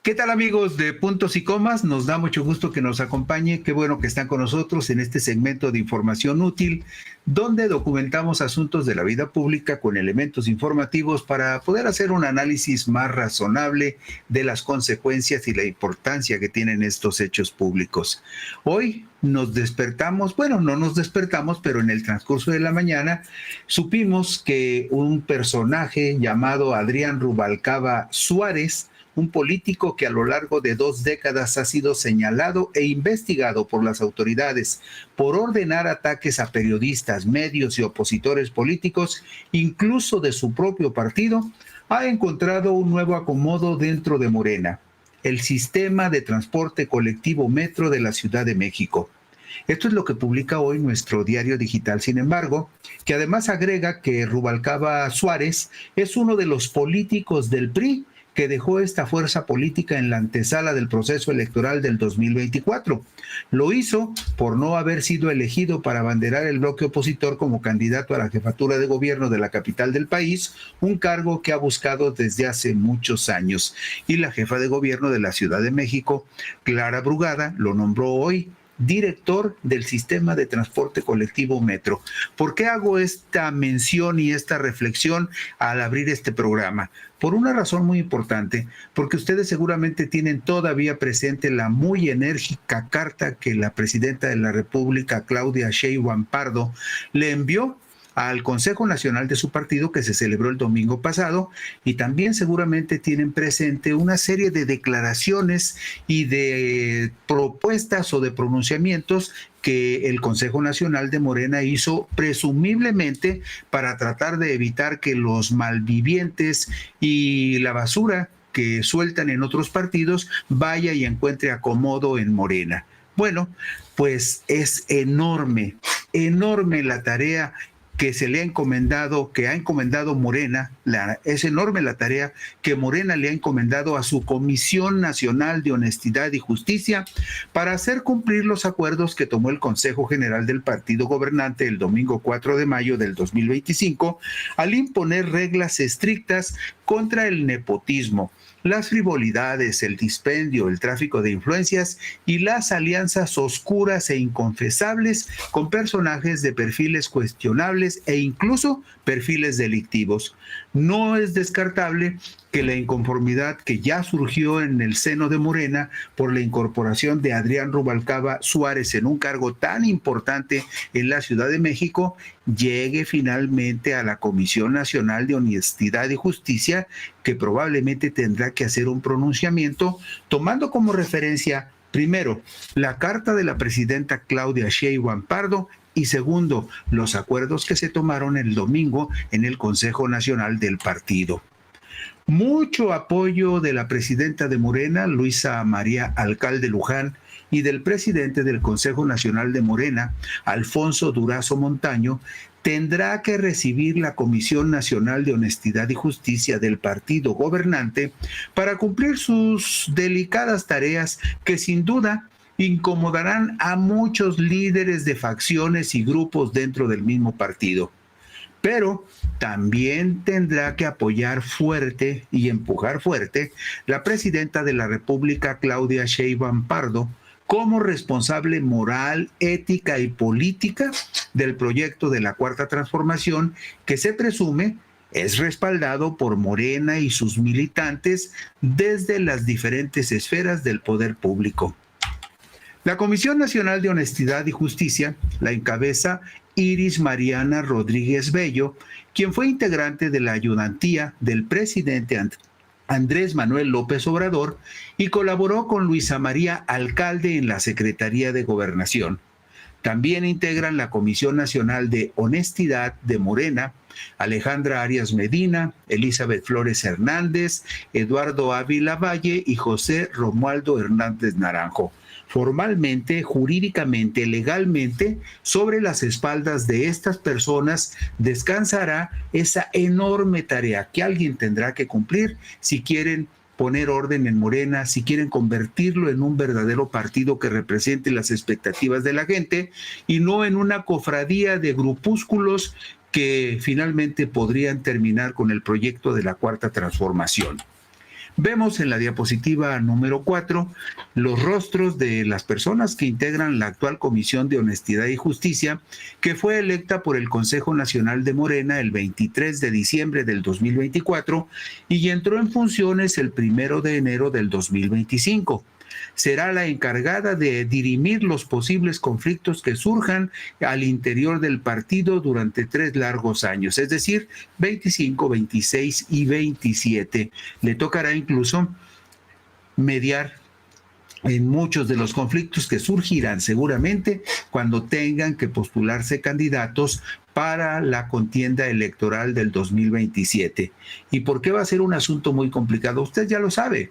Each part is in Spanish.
¿Qué tal amigos de Puntos y Comas? Nos da mucho gusto que nos acompañe. Qué bueno que están con nosotros en este segmento de información útil, donde documentamos asuntos de la vida pública con elementos informativos para poder hacer un análisis más razonable de las consecuencias y la importancia que tienen estos hechos públicos. Hoy nos despertamos, bueno, no nos despertamos, pero en el transcurso de la mañana supimos que un personaje llamado Adrián Rubalcaba Suárez, un político que a lo largo de 2 décadas ha sido señalado e investigado por las autoridades por ordenar ataques a periodistas, medios y opositores políticos, incluso de su propio partido, ha encontrado un nuevo acomodo dentro de Morena, el sistema de transporte colectivo Metro de la Ciudad de México. Esto es lo que publica hoy nuestro diario digital, sin embargo, que además agrega que Rubalcaba Suárez es uno de los políticos del PRI que dejó esta fuerza política en la antesala del proceso electoral del 2024. Lo hizo por no haber sido elegido para abanderar el bloque opositor como candidato a la jefatura de gobierno de la capital del país, un cargo que ha buscado desde hace muchos años. Y la jefa de gobierno de la Ciudad de México, Clara Brugada, lo nombró hoy director del sistema de transporte colectivo Metro. ¿Por qué hago esta mención y esta reflexión al abrir este programa? Por una razón muy importante, porque ustedes seguramente tienen todavía presente la muy enérgica carta que la presidenta de la República, Claudia Sheinbaum Pardo, le envió al Consejo Nacional de su partido que se celebró el domingo pasado, y también seguramente tienen presente una serie de declaraciones y de propuestas o de pronunciamientos que el Consejo Nacional de Morena hizo presumiblemente para tratar de evitar que los malvivientes y la basura que sueltan en otros partidos vaya y encuentre acomodo en Morena. Bueno, pues es enorme, enorme la tarea que se le ha encomendado, que ha encomendado Morena, es enorme la tarea que Morena le ha encomendado a su Comisión Nacional de Honestidad y Justicia para hacer cumplir los acuerdos que tomó el Consejo General del Partido Gobernante el domingo 4 de mayo del 2025 al imponer reglas estrictas contra el nepotismo, las frivolidades, el dispendio, el tráfico de influencias y las alianzas oscuras e inconfesables con personajes de perfiles cuestionables e incluso perfiles delictivos. No es descartable que la inconformidad que ya surgió en el seno de Morena por la incorporación de Adrián Rubalcaba Suárez en un cargo tan importante en la Ciudad de México llegue finalmente a la Comisión Nacional de Honestidad y Justicia, que probablemente tendrá que hacer un pronunciamiento tomando como referencia, primero, la carta de la presidenta Claudia Sheinbaum Pardo, y segundo, los acuerdos que se tomaron el domingo en el Consejo Nacional del partido. Mucho apoyo de la presidenta de Morena, Luisa María Alcalde Luján, y del presidente del Consejo Nacional de Morena, Alfonso Durazo Montaño, tendrá que recibir la Comisión Nacional de Honestidad y Justicia del partido gobernante para cumplir sus delicadas tareas que sin duda incomodarán a muchos líderes de facciones y grupos dentro del mismo partido. Pero también tendrá que apoyar fuerte y empujar fuerte la presidenta de la República, Claudia Sheinbaum Pardo, como responsable moral, ética y política del proyecto de la Cuarta Transformación, que se presume es respaldado por Morena y sus militantes desde las diferentes esferas del poder público. La Comisión Nacional de Honestidad y Justicia la encabeza Iris Mariana Rodríguez Bello, quien fue integrante de la ayudantía del presidente Andrés Manuel López Obrador y colaboró con Luisa María Alcalde en la Secretaría de Gobernación. También integran la Comisión Nacional de Honestidad de Morena, Alejandra Arias Medina, Elizabeth Flores Hernández, Eduardo Ávila Valle y José Romualdo Hernández Naranjo. Formalmente, jurídicamente, legalmente, sobre las espaldas de estas personas descansará esa enorme tarea que alguien tendrá que cumplir si quieren poner orden en Morena, si quieren convertirlo en un verdadero partido que represente las expectativas de la gente y no en una cofradía de grupúsculos que finalmente podrían terminar con el proyecto de la Cuarta Transformación. Vemos en la diapositiva número 4 los rostros de las personas que integran la actual Comisión de Honestidad y Justicia, que fue electa por el Consejo Nacional de Morena el 23 de diciembre del 2024 y entró en funciones el 1 de enero del 2025. Será la encargada de dirimir los posibles conflictos que surjan al interior del partido durante 3 largos años, es decir, 25, 26 y 27. Le tocará incluso mediar en muchos de los conflictos que surgirán seguramente cuando tengan que postularse candidatos para la contienda electoral del 2027. ¿Y por qué va a ser un asunto muy complicado? Usted ya lo sabe.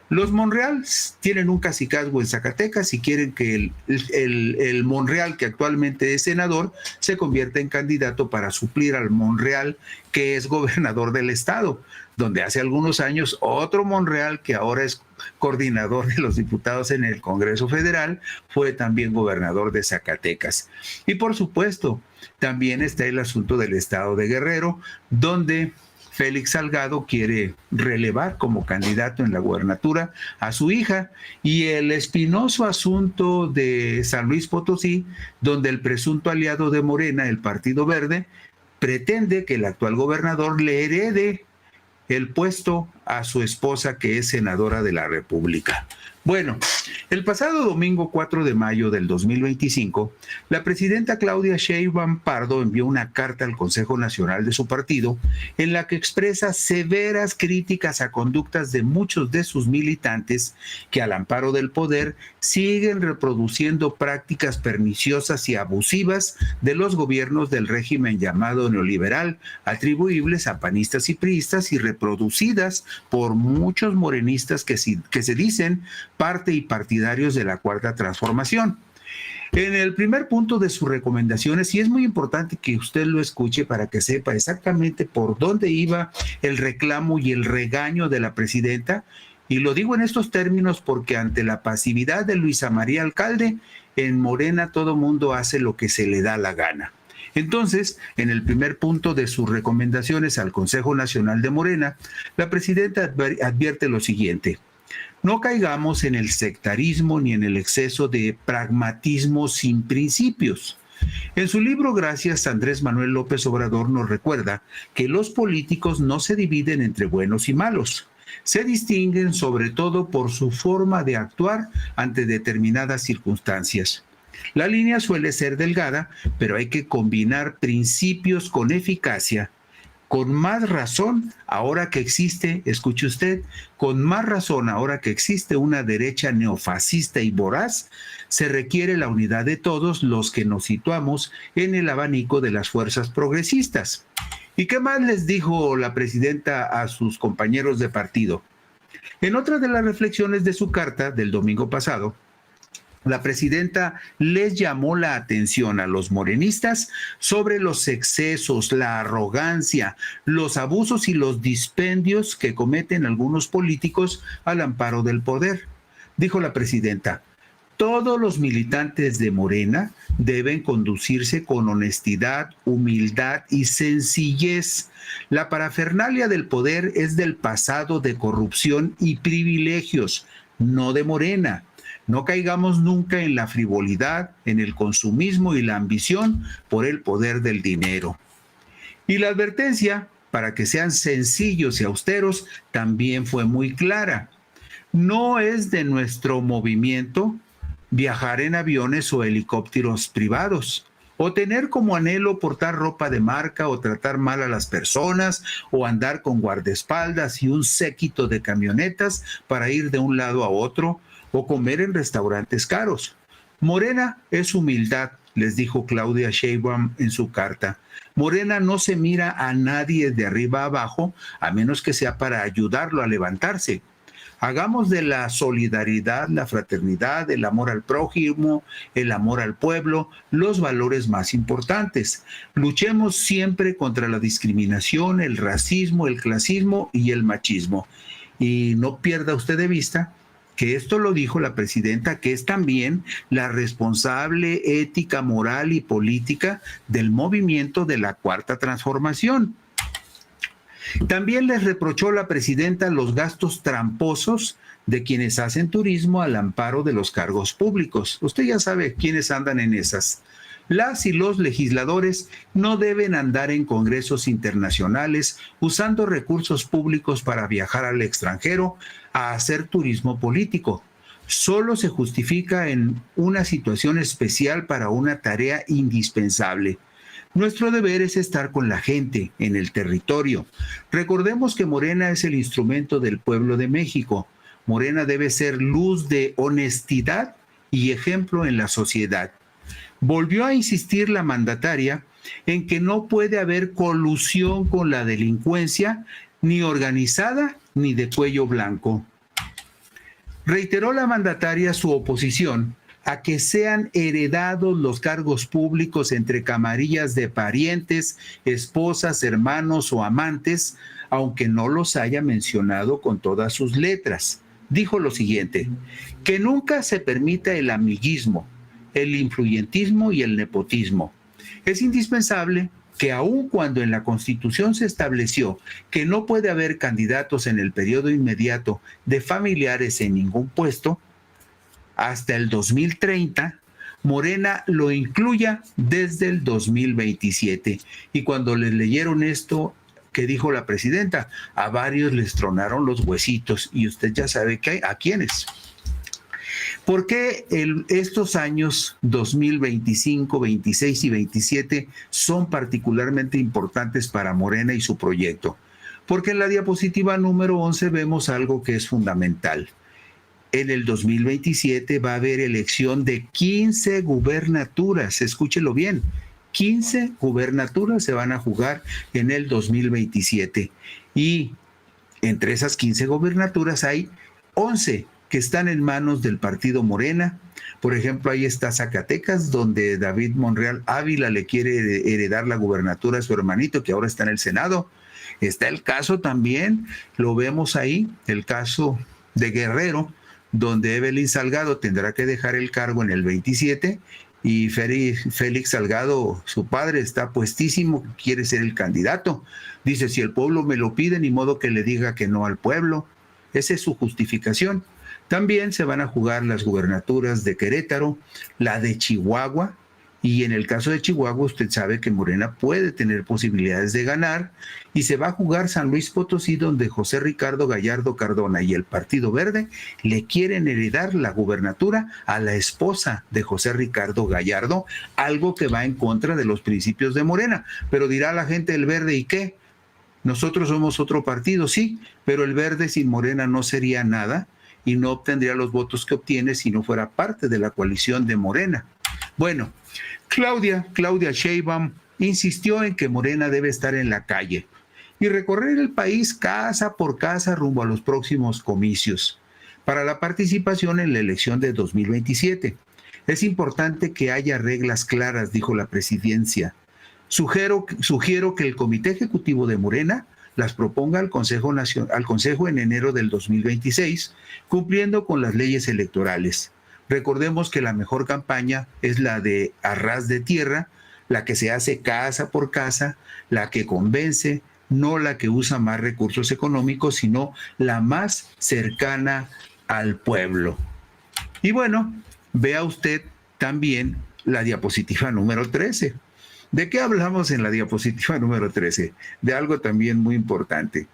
Los Monreal tienen un cacicazgo en Zacatecas y quieren que el Monreal, que actualmente es senador, se convierta en candidato para suplir al Monreal, que es gobernador del estado, donde hace algunos años otro Monreal, que ahora es coordinador de los diputados en el Congreso Federal, fue también gobernador de Zacatecas. Y por supuesto, también está el asunto del estado de Guerrero, donde Félix Salgado quiere relevar como candidato en la gubernatura a su hija, y el espinoso asunto de San Luis Potosí, donde el presunto aliado de Morena, el Partido Verde, pretende que el actual gobernador le herede el puesto a su esposa, que es senadora de la República. Bueno, el pasado domingo 4 de mayo del 2025, la presidenta Claudia Sheinbaum Pardo envió una carta al Consejo Nacional de su partido en la que expresa severas críticas a conductas de muchos de sus militantes que, al amparo del poder, siguen reproduciendo prácticas perniciosas y abusivas de los gobiernos del régimen llamado neoliberal, atribuibles a panistas y priistas y reproducidas por muchos morenistas que se dicen parte y partidarios de la Cuarta Transformación. En el primer punto de sus recomendaciones, y es muy importante que usted lo escuche para que sepa exactamente por dónde iba el reclamo y el regaño de la presidenta, y lo digo en estos términos porque ante la pasividad de Luisa María Alcalde, en Morena todo mundo hace lo que se le da la gana. Entonces, en el primer punto de sus recomendaciones al Consejo Nacional de Morena, la presidenta advierte lo siguiente: no caigamos en el sectarismo ni en el exceso de pragmatismo sin principios. En su libro Gracias, Andrés Manuel López Obrador nos recuerda que los políticos no se dividen entre buenos y malos. Se distinguen sobre todo por su forma de actuar ante determinadas circunstancias. La línea suele ser delgada, pero hay que combinar principios con eficacia. Con más razón, ahora que existe, escuche usted, con más razón ahora que existe una derecha neofascista y voraz, se requiere la unidad de todos los que nos situamos en el abanico de las fuerzas progresistas. ¿Y qué más les dijo la presidenta a sus compañeros de partido? En otra de las reflexiones de su carta del domingo pasado, la presidenta les llamó la atención a los morenistas sobre los excesos, la arrogancia, los abusos y los dispendios que cometen algunos políticos al amparo del poder. Dijo la presidenta: todos los militantes de Morena deben conducirse con honestidad, humildad y sencillez. La parafernalia del poder es del pasado de corrupción y privilegios, no de Morena. No caigamos nunca en la frivolidad, en el consumismo y la ambición por el poder del dinero. Y la advertencia, para que sean sencillos y austeros, también fue muy clara. No es de nuestro movimiento viajar en aviones o helicópteros privados, o tener como anhelo portar ropa de marca, o tratar mal a las personas, o andar con guardaespaldas y un séquito de camionetas para ir de un lado a otro, o comer en restaurantes caros. Morena es humildad, les dijo Claudia Sheinbaum en su carta. Morena no se mira a nadie de arriba a abajo, a menos que sea para ayudarlo a levantarse. Hagamos de la solidaridad, la fraternidad, el amor al prójimo, el amor al pueblo, los valores más importantes. Luchemos siempre contra la discriminación, el racismo, el clasismo y el machismo. Y no pierda usted de vista que esto lo dijo la presidenta, que es también la responsable ética, moral y política del movimiento de la Cuarta Transformación. También les reprochó la presidenta los gastos tramposos de quienes hacen turismo al amparo de los cargos públicos. Usted ya sabe quiénes andan en esas. Las y los legisladores no deben andar en congresos internacionales usando recursos públicos para viajar al extranjero a hacer turismo político. Solo se justifica en una situación especial para una tarea indispensable. Nuestro deber es estar con la gente, en el territorio. Recordemos que Morena es el instrumento del pueblo de México. Morena debe ser luz de honestidad y ejemplo en la sociedad. Volvió a insistir la mandataria en que no puede haber colusión con la delincuencia, ni organizada ni de cuello blanco. Reiteró la mandataria su oposición a que sean heredados los cargos públicos entre camarillas de parientes, esposas, hermanos o amantes, aunque no los haya mencionado con todas sus letras. Dijo lo siguiente: que nunca se permita el amiguismo, el influyentismo y el nepotismo. Es indispensable que aun cuando en la Constitución se estableció que no puede haber candidatos en el periodo inmediato de familiares en ningún puesto, hasta el 2030, Morena lo incluya desde el 2027. Y cuando les leyeron esto que dijo la presidenta, a varios les tronaron los huesitos, y usted ya sabe a quiénes. ¿Por qué estos años 2025, 26 y 27 son particularmente importantes para Morena y su proyecto? Porque en la diapositiva número 11 vemos algo que es fundamental. En el 2027 va a haber elección de 15 gubernaturas, escúchelo bien, 15 gubernaturas se van a jugar en el 2027. Y entre esas 15 gubernaturas hay 11 que están en manos del partido Morena. Por ejemplo, ahí está Zacatecas, donde David Monreal Ávila le quiere heredar la gubernatura a su hermanito, que ahora está en el Senado. Está el caso también, lo vemos ahí, el caso de Guerrero, donde Evelyn Salgado tendrá que dejar el cargo en el 27 y Félix Salgado, su padre, está puestísimo, quiere ser el candidato. Dice, si el pueblo me lo pide, ni modo que le diga que no al pueblo. Esa es su justificación. También se van a jugar las gubernaturas de Querétaro, la de Chihuahua, y en el caso de Chihuahua usted sabe que Morena puede tener posibilidades de ganar, y se va a jugar San Luis Potosí, donde José Ricardo Gallardo Cardona y el Partido Verde le quieren heredar la gubernatura a la esposa de José Ricardo Gallardo, algo que va en contra de los principios de Morena. Pero dirá la gente del Verde, ¿y qué? Nosotros somos otro partido, sí, pero el Verde sin Morena no sería nada y no obtendría los votos que obtiene si no fuera parte de la coalición de Morena. Bueno, Claudia Sheinbaum insistió en que Morena debe estar en la calle y recorrer el país casa por casa rumbo a los próximos comicios para la participación en la elección de 2027. Es importante que haya reglas claras, dijo la presidencia. Sugiero que el Comité Ejecutivo de Morena las proponga al Consejo en enero del 2026, cumpliendo con las leyes electorales. Recordemos que la mejor campaña es la de a ras de tierra, la que se hace casa por casa, la que convence, no la que usa más recursos económicos, sino la más cercana al pueblo. Y bueno, vea usted también la diapositiva número 13. ¿De qué hablamos en la diapositiva número 13? De algo también muy importante.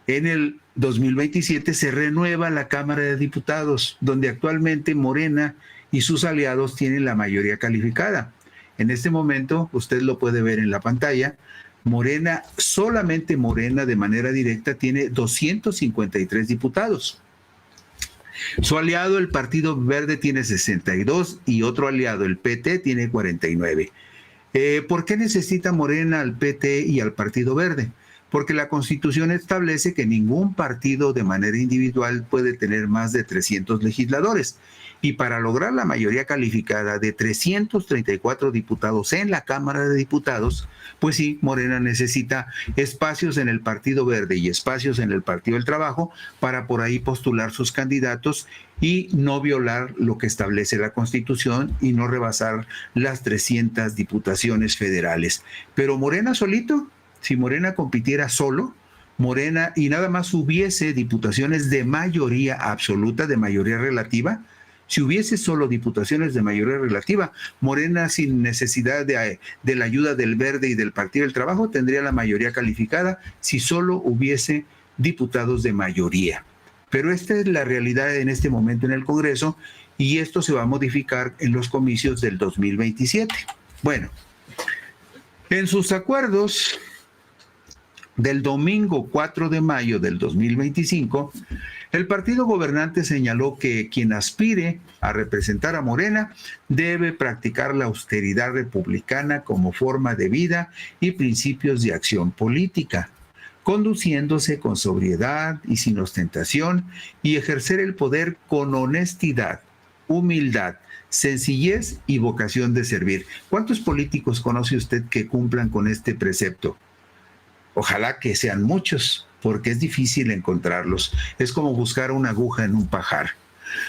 En el 2027 se renueva la Cámara de Diputados, donde actualmente Morena y sus aliados tienen la mayoría calificada. En este momento, usted lo puede ver en la pantalla, Morena, solamente Morena de manera directa, tiene 253 diputados. Su aliado, el Partido Verde, tiene 62 y otro aliado, el PT, tiene 49. ¿Por qué necesita Morena al PT y al Partido Verde? Porque la Constitución establece que ningún partido de manera individual puede tener más de 300 legisladores. Y para lograr la mayoría calificada de 334 diputados en la Cámara de Diputados, pues sí, Morena necesita espacios en el Partido Verde y espacios en el Partido del Trabajo para por ahí postular sus candidatos y no violar lo que establece la Constitución y no rebasar las 300 diputaciones federales. Pero Morena solito, si Morena compitiera solo, Morena y nada más hubiese diputaciones de mayoría absoluta, de mayoría relativa, si hubiese solo diputaciones de mayoría relativa, Morena, sin necesidad de la ayuda del Verde y del Partido del Trabajo, tendría la mayoría calificada si solo hubiese diputados de mayoría. Pero esta es la realidad en este momento en el Congreso y esto se va a modificar en los comicios del 2027. Bueno, en sus acuerdos del domingo 4 de mayo del 2025, el partido gobernante señaló que quien aspire a representar a Morena debe practicar la austeridad republicana como forma de vida y principios de acción política, conduciéndose con sobriedad y sin ostentación y ejercer el poder con honestidad, humildad, sencillez y vocación de servir. ¿Cuántos políticos conoce usted que cumplan con este precepto? Ojalá que sean muchos, porque es difícil encontrarlos. Es como buscar una aguja en un pajar.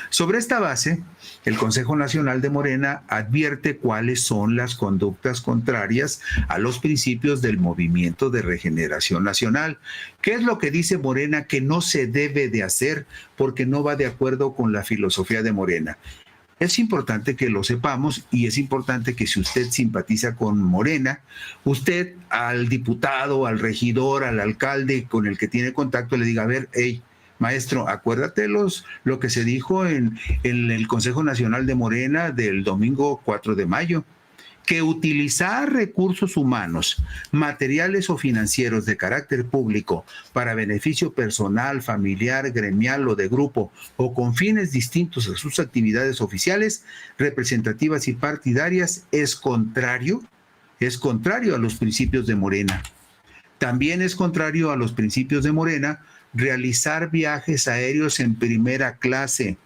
Sobre esta base, el Consejo Nacional de Morena advierte cuáles son las conductas contrarias a los principios del Movimiento de Regeneración Nacional. ¿Qué es lo que dice Morena que no se debe de hacer porque no va de acuerdo con la filosofía de Morena? Es importante que lo sepamos y es importante que si usted simpatiza con Morena, usted al diputado, al regidor, al alcalde con el que tiene contacto le diga, a ver, hey, maestro, acuérdate lo que se dijo en el Consejo Nacional de Morena del domingo 4 de mayo, que utilizar recursos humanos, materiales o financieros de carácter público para beneficio personal, familiar, gremial o de grupo o con fines distintos a sus actividades oficiales, representativas y partidarias es contrario a los principios de Morena. También es contrario a los principios de Morena realizar viajes aéreos en primera clase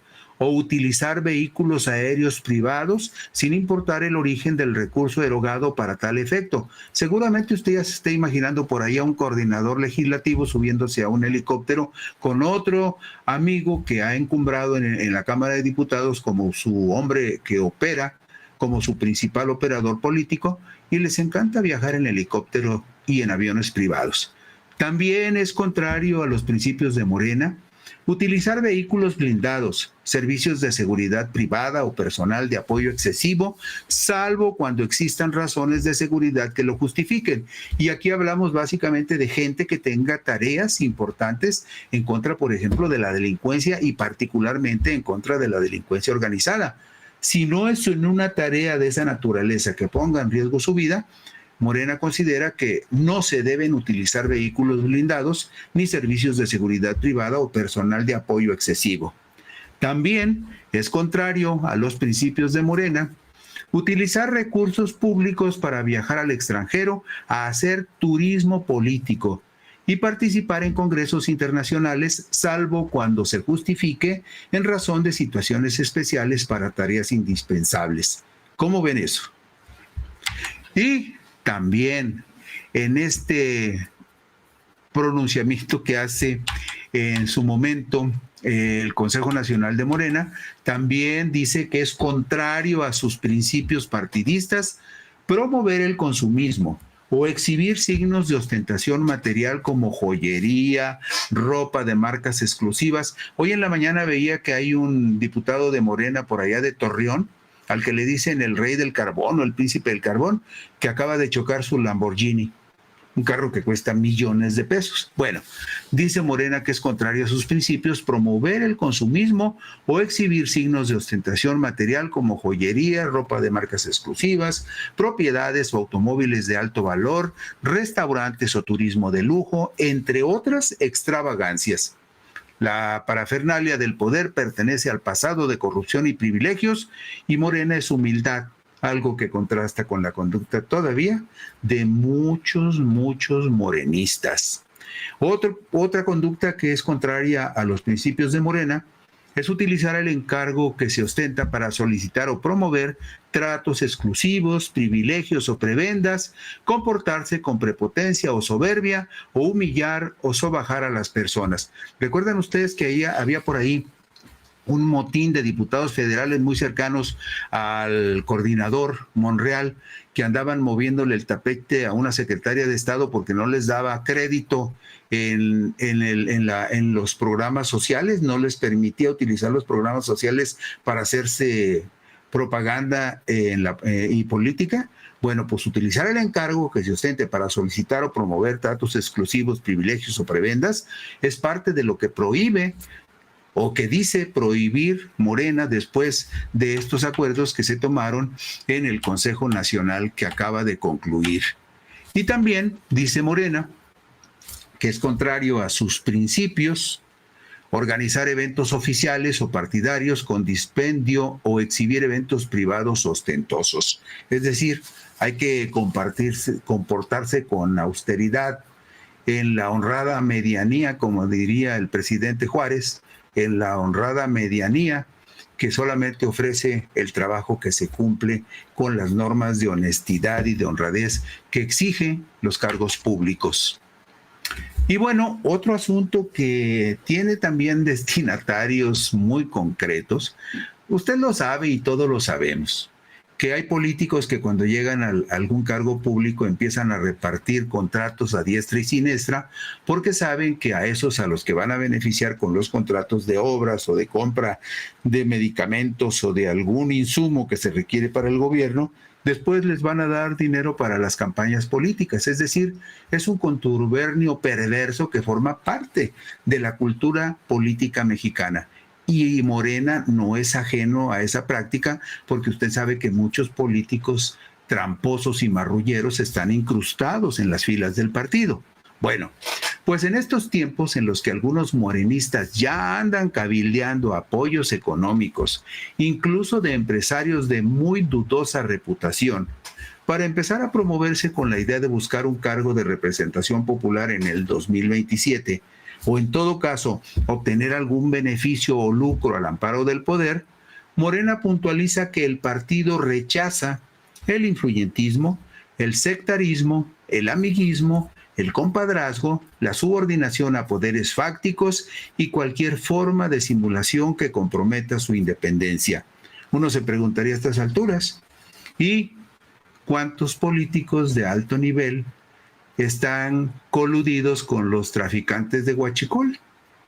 o utilizar vehículos aéreos privados sin importar el origen del recurso erogado para tal efecto. Seguramente usted ya se está imaginando por ahí a un coordinador legislativo subiéndose a un helicóptero con otro amigo que ha encumbrado en la Cámara de Diputados como su hombre que opera, como su principal operador político, y les encanta viajar en helicóptero y en aviones privados. También es contrario a los principios de Morena utilizar vehículos blindados, servicios de seguridad privada o personal de apoyo excesivo, salvo cuando existan razones de seguridad que lo justifiquen. Y aquí hablamos básicamente de gente que tenga tareas importantes en contra, por ejemplo, de la delincuencia y particularmente en contra de la delincuencia organizada. Si no es en una tarea de esa naturaleza que ponga en riesgo su vida, Morena considera que no se deben utilizar vehículos blindados ni servicios de seguridad privada o personal de apoyo excesivo. También es contrario a los principios de Morena utilizar recursos públicos para viajar al extranjero a hacer turismo político y participar en congresos internacionales, salvo cuando se justifique en razón de situaciones especiales para tareas indispensables. ¿Cómo ven eso? Y también en este pronunciamiento que hace en su momento el Consejo Nacional de Morena, también dice que es contrario a sus principios partidistas promover el consumismo o exhibir signos de ostentación material como joyería, ropa de marcas exclusivas. Hoy en la mañana veía que hay un diputado de Morena por allá de Torreón, al que le dicen el rey del carbón o el príncipe del carbón, que acaba de chocar su Lamborghini, un carro que cuesta millones de pesos. Bueno, dice Morena que es contrario a sus principios promover el consumismo o exhibir signos de ostentación material como joyería, ropa de marcas exclusivas, propiedades o automóviles de alto valor, restaurantes o turismo de lujo, entre otras extravagancias. La parafernalia del poder pertenece al pasado de corrupción y privilegios y Morena es humildad, algo que contrasta con la conducta todavía de muchos morenistas. Otra conducta que es contraria a los principios de Morena es utilizar el encargo que se ostenta para solicitar o promover tratos exclusivos, privilegios o prebendas, comportarse con prepotencia o soberbia, o humillar o sobajar a las personas. ¿Recuerdan ustedes que había por ahí un motín de diputados federales muy cercanos al coordinador Monreal, que andaban moviéndole el tapete a una secretaria de Estado porque no les daba crédito en los programas sociales, no les permitía utilizar los programas sociales para hacerse propaganda y política. Bueno, pues utilizar el encargo que se ostente para solicitar o promover tratos exclusivos, privilegios o prebendas es parte de lo que prohíbe o que dice prohibir Morena después de estos acuerdos que se tomaron en el Consejo Nacional que acaba de concluir. Y también dice Morena que es contrario a sus principios organizar eventos oficiales o partidarios con dispendio o exhibir eventos privados ostentosos. Es decir, hay que comportarse con austeridad, en la honrada medianía, como diría el presidente Juárez, en la honrada medianía que solamente ofrece el trabajo que se cumple con las normas de honestidad y de honradez que exigen los cargos públicos. Y bueno, otro asunto que tiene también destinatarios muy concretos, usted lo sabe y todos lo sabemos, que hay políticos que cuando llegan a algún cargo público empiezan a repartir contratos a diestra y siniestra porque saben que a esos a los que van a beneficiar con los contratos de obras o de compra de medicamentos o de algún insumo que se requiere para el gobierno, después les van a dar dinero para las campañas políticas. Es decir, es un contubernio perverso que forma parte de la cultura política mexicana. Y Morena no es ajeno a esa práctica, porque usted sabe que muchos políticos tramposos y marrulleros están incrustados en las filas del partido. Bueno, pues en estos tiempos en los que algunos morenistas ya andan cabildeando apoyos económicos, incluso de empresarios de muy dudosa reputación, para empezar a promoverse con la idea de buscar un cargo de representación popular en el 2027, o en todo caso obtener algún beneficio o lucro al amparo del poder, Morena puntualiza que el partido rechaza el influyentismo, el sectarismo, el amiguismo, el compadrazgo, la subordinación a poderes fácticos y cualquier forma de simulación que comprometa su independencia. Uno se preguntaría a estas alturas, ¿y cuántos políticos de alto nivel están coludidos con los traficantes de huachicol?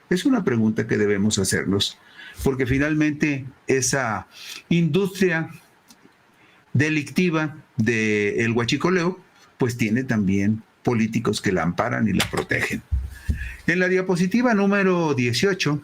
Es una pregunta que debemos hacernos, porque finalmente esa industria delictiva del huachicoleo, pues tiene también políticos que la amparan y la protegen. En la diapositiva número 18,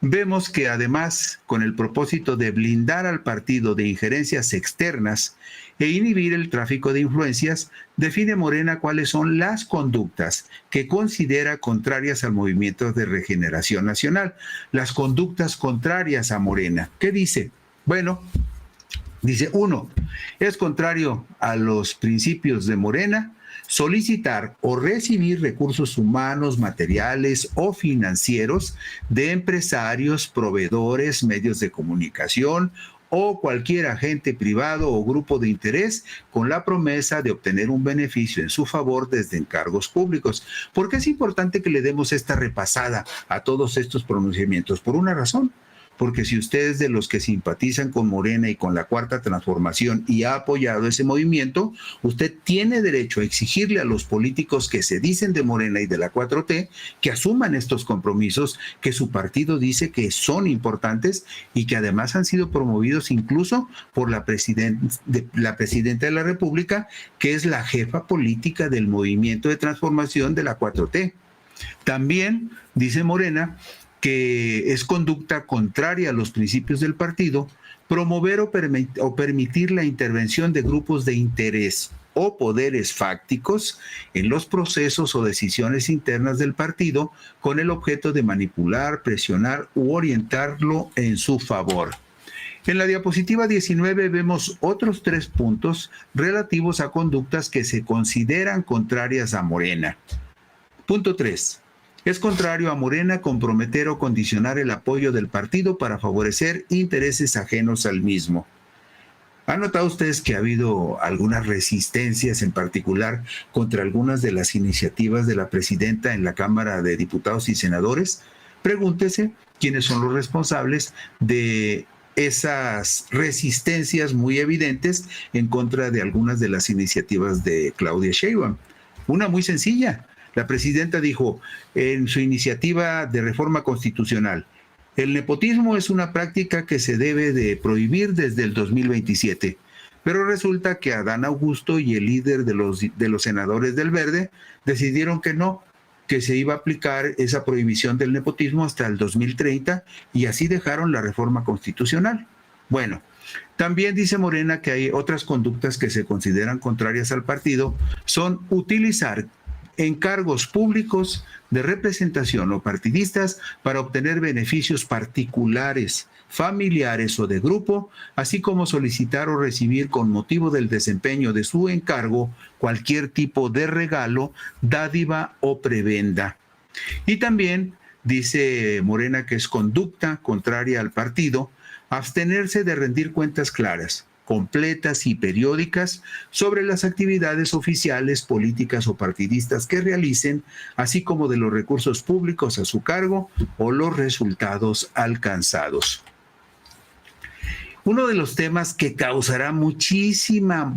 vemos que además, con el propósito de blindar al partido de injerencias externas e inhibir el tráfico de influencias, define Morena cuáles son las conductas que considera contrarias al movimiento de regeneración nacional. Las conductas contrarias a Morena. ¿Qué dice? Bueno, dice, 1, es contrario a los principios de Morena solicitar o recibir recursos humanos, materiales o financieros de empresarios, proveedores, medios de comunicación o cualquier agente privado o grupo de interés con la promesa de obtener un beneficio en su favor desde encargos públicos. ¿Por qué es importante que le demos esta repasada a todos estos pronunciamientos? Por una razón. Porque si usted es de los que simpatizan con Morena y con la Cuarta Transformación y ha apoyado ese movimiento, usted tiene derecho a exigirle a los políticos que se dicen de Morena y de la 4T que asuman estos compromisos que su partido dice que son importantes y que además han sido promovidos incluso por la presidenta de la República, que es la jefa política del movimiento de transformación de la 4T. También dice Morena que es conducta contraria a los principios del partido promover o permitir la intervención de grupos de interés o poderes fácticos en los procesos o decisiones internas del partido con el objeto de manipular, presionar u orientarlo en su favor. En la diapositiva 19 vemos otros 3 puntos relativos a conductas que se consideran contrarias a Morena. Punto 3. Es contrario a Morena comprometer o condicionar el apoyo del partido para favorecer intereses ajenos al mismo. ¿Han notado ustedes que ha habido algunas resistencias, en particular contra algunas de las iniciativas de la presidenta en la Cámara de Diputados y Senadores? Pregúntese quiénes son los responsables de esas resistencias muy evidentes en contra de algunas de las iniciativas de Claudia Sheinbaum. Una muy sencilla. La presidenta dijo en su iniciativa de reforma constitucional: el nepotismo es una práctica que se debe de prohibir desde el 2027. Pero resulta que Adán Augusto y el líder de los senadores del Verde decidieron que no, que se iba a aplicar esa prohibición del nepotismo hasta el 2030 y así dejaron la reforma constitucional. Bueno, también dice Morena que hay otras conductas que se consideran contrarias al partido, son utilizar encargos públicos de representación o partidistas para obtener beneficios particulares, familiares o de grupo, así como solicitar o recibir con motivo del desempeño de su encargo cualquier tipo de regalo, dádiva o prebenda. Y también dice Morena que es conducta contraria al partido abstenerse de rendir cuentas claras, completas y periódicas sobre las actividades oficiales, políticas o partidistas que realicen, así como de los recursos públicos a su cargo o los resultados alcanzados. Uno de los temas que causará muchísima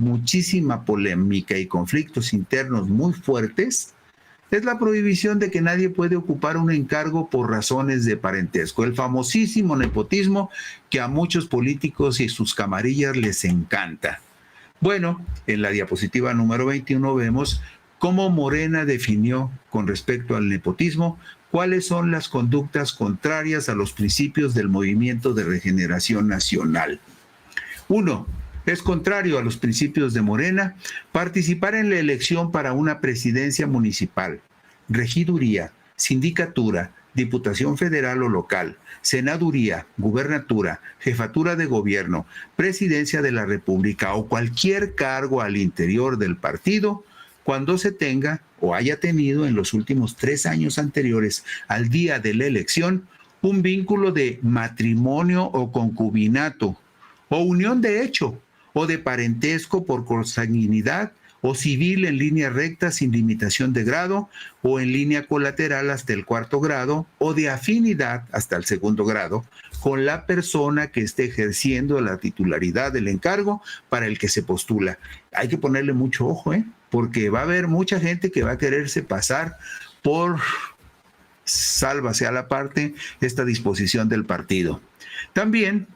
polémica y conflictos internos muy fuertes es la prohibición de que nadie puede ocupar un encargo por razones de parentesco, el famosísimo nepotismo que a muchos políticos y sus camarillas les encanta. Bueno, en la diapositiva número 21 vemos cómo Morena definió con respecto al nepotismo cuáles son las conductas contrarias a los principios del Movimiento de Regeneración Nacional. 1. Es contrario a los principios de Morena participar en la elección para una presidencia municipal, regiduría, sindicatura, diputación federal o local, senaduría, gubernatura, jefatura de gobierno, presidencia de la República o cualquier cargo al interior del partido cuando se tenga o haya tenido en los últimos 3 años anteriores al día de la elección un vínculo de matrimonio o concubinato o unión de hecho o de parentesco por consanguinidad o civil en línea recta sin limitación de grado o en línea colateral hasta el 4º grado o de afinidad hasta el 2º grado con la persona que esté ejerciendo la titularidad del encargo para el que se postula. Hay que ponerle mucho ojo, porque va a haber mucha gente que va a quererse pasar por, sálvase a la parte, esta disposición del partido. También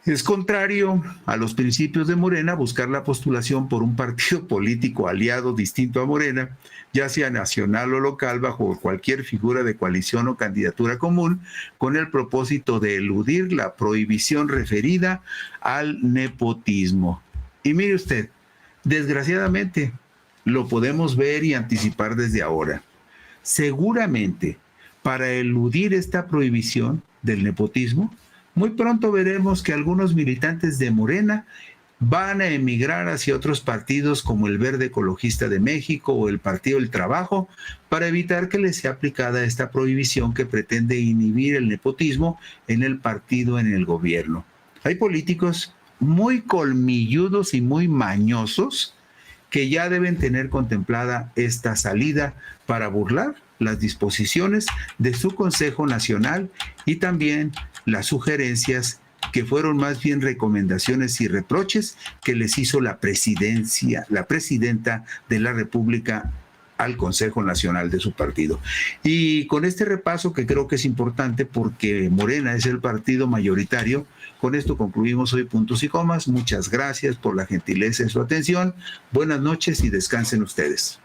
es contrario a los principios de Morena buscar la postulación por un partido político aliado distinto a Morena, ya sea nacional o local, bajo cualquier figura de coalición o candidatura común, con el propósito de eludir la prohibición referida al nepotismo. Y mire usted, desgraciadamente lo podemos ver y anticipar desde ahora. Seguramente, para eludir esta prohibición del nepotismo, muy pronto veremos que algunos militantes de Morena van a emigrar hacia otros partidos como el Verde Ecologista de México o el Partido del Trabajo para evitar que les sea aplicada esta prohibición que pretende inhibir el nepotismo en el partido en el gobierno. Hay políticos muy colmilludos y muy mañosos que ya deben tener contemplada esta salida para burlar las disposiciones de su Consejo Nacional y también las sugerencias que fueron más bien recomendaciones y reproches que les hizo la presidenta de la República al Consejo Nacional de su partido. Y con este repaso, que creo que es importante porque Morena es el partido mayoritario, con esto concluimos hoy Puntos y Comas. Muchas gracias por la gentileza de su atención. Buenas noches y descansen ustedes.